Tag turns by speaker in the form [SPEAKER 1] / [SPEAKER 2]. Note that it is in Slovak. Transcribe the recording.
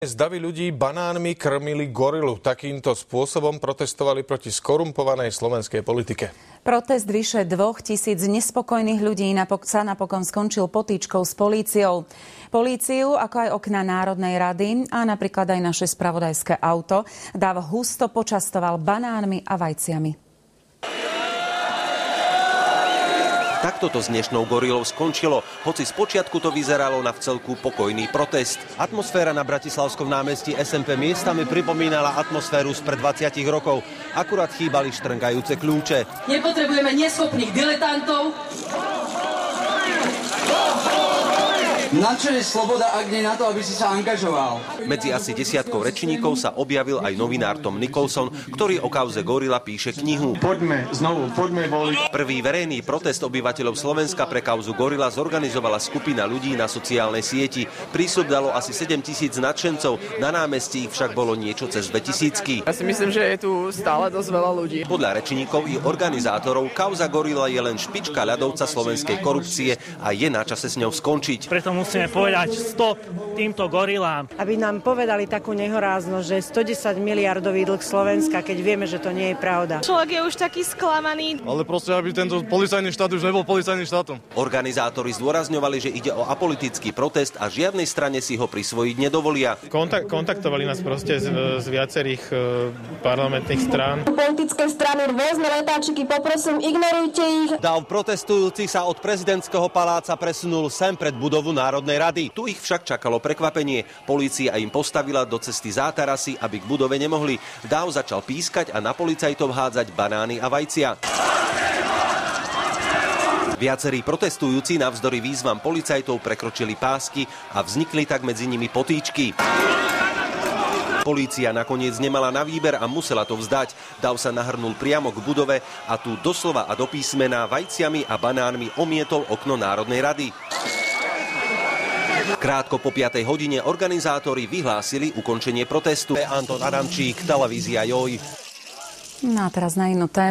[SPEAKER 1] Davy ľudí banánmi krmili gorilu. Takýmto spôsobom protestovali proti skorumpovanej slovenskej politike.
[SPEAKER 2] Protest vyše 2000 nespokojných ľudí sa napokon skončil potýčkou s políciou. Políciu, ako aj okná Národnej rady a napríklad aj naše spravodajské auto, Dav husto počastoval banánmi a vajciami.
[SPEAKER 3] Takto to s dnešnou gorilou skončilo, hoci spočiatku to vyzeralo na vcelku pokojný protest. Atmosféra na Bratislavskom námestí SMP miestami pripomínala atmosféru spred 20 rokov. Akurát chýbali štrngajúce kľúče.
[SPEAKER 4] Nepotrebujeme neschopných diletantov. Na čo je sloboda, ak nie na to, aby si sa angažoval?
[SPEAKER 3] Medzi asi desiatkou rečníkov sa objavil aj novinár Tom Nicholson, ktorý o kauze gorila píše knihu.
[SPEAKER 5] Poďme voliť.
[SPEAKER 3] Prvý verejný protest obyvateľov Slovenska pre kauzu gorila zorganizovala skupina ľudí na sociálnej sieti. Prísľub dalo asi 7 000 nadšencov, na námestí ich však bolo niečo cez 2000.
[SPEAKER 6] Ja si myslím, že je tu stále dosť veľa ľudí.
[SPEAKER 3] Podľa rečníkov i organizátorov kauza gorila je len špička ľadovca slovenskej korupcie a je na čase s ňou skončiť.
[SPEAKER 7] Preto musíme povedať stop týmto gorilám.
[SPEAKER 8] Aby nám povedali takú nehoráznosť, že 110 miliardový dlh Slovenska, keď vieme, že to nie je pravda.
[SPEAKER 9] Človek je už taký sklamaný.
[SPEAKER 5] Ale proste, aby tento policajný štát už nebol policajným štátom.
[SPEAKER 3] Organizátori zdôrazňovali, že ide o apolitický protest a žiadnej strane si ho prisvojiť nedovolia.
[SPEAKER 10] Kontaktovali nás proste z viacerých parlamentných strán.
[SPEAKER 9] Politické strany, rôzne letáčiky, poprosím, ignorujte ich.
[SPEAKER 3] Dav protestujúcich sa od prezidentského paláca presunul sem pred budovu Národnej rady. Tu ich však čakalo prekvapenie. Polícia im postavila do cesty zátarasy, aby k budove nemohli. Dav začal pískať a na policajtov hádzať banány a vajcia. Viacerí protestujúci navzdory výzvam policajtov prekročili pásky a vznikli tak medzi nimi potýčky. Polícia nakoniec nemala na výber a musela to vzdať. Dav sa nahrnul priamo k budove a tu doslova a do písmena vajciami a banánmi omietol okno Národnej rady. Krátko po 5. hodine organizátori vyhlásili ukončenie protestu. Anton Adamčík, televízia Joj.
[SPEAKER 2] No a teraz na inú tému.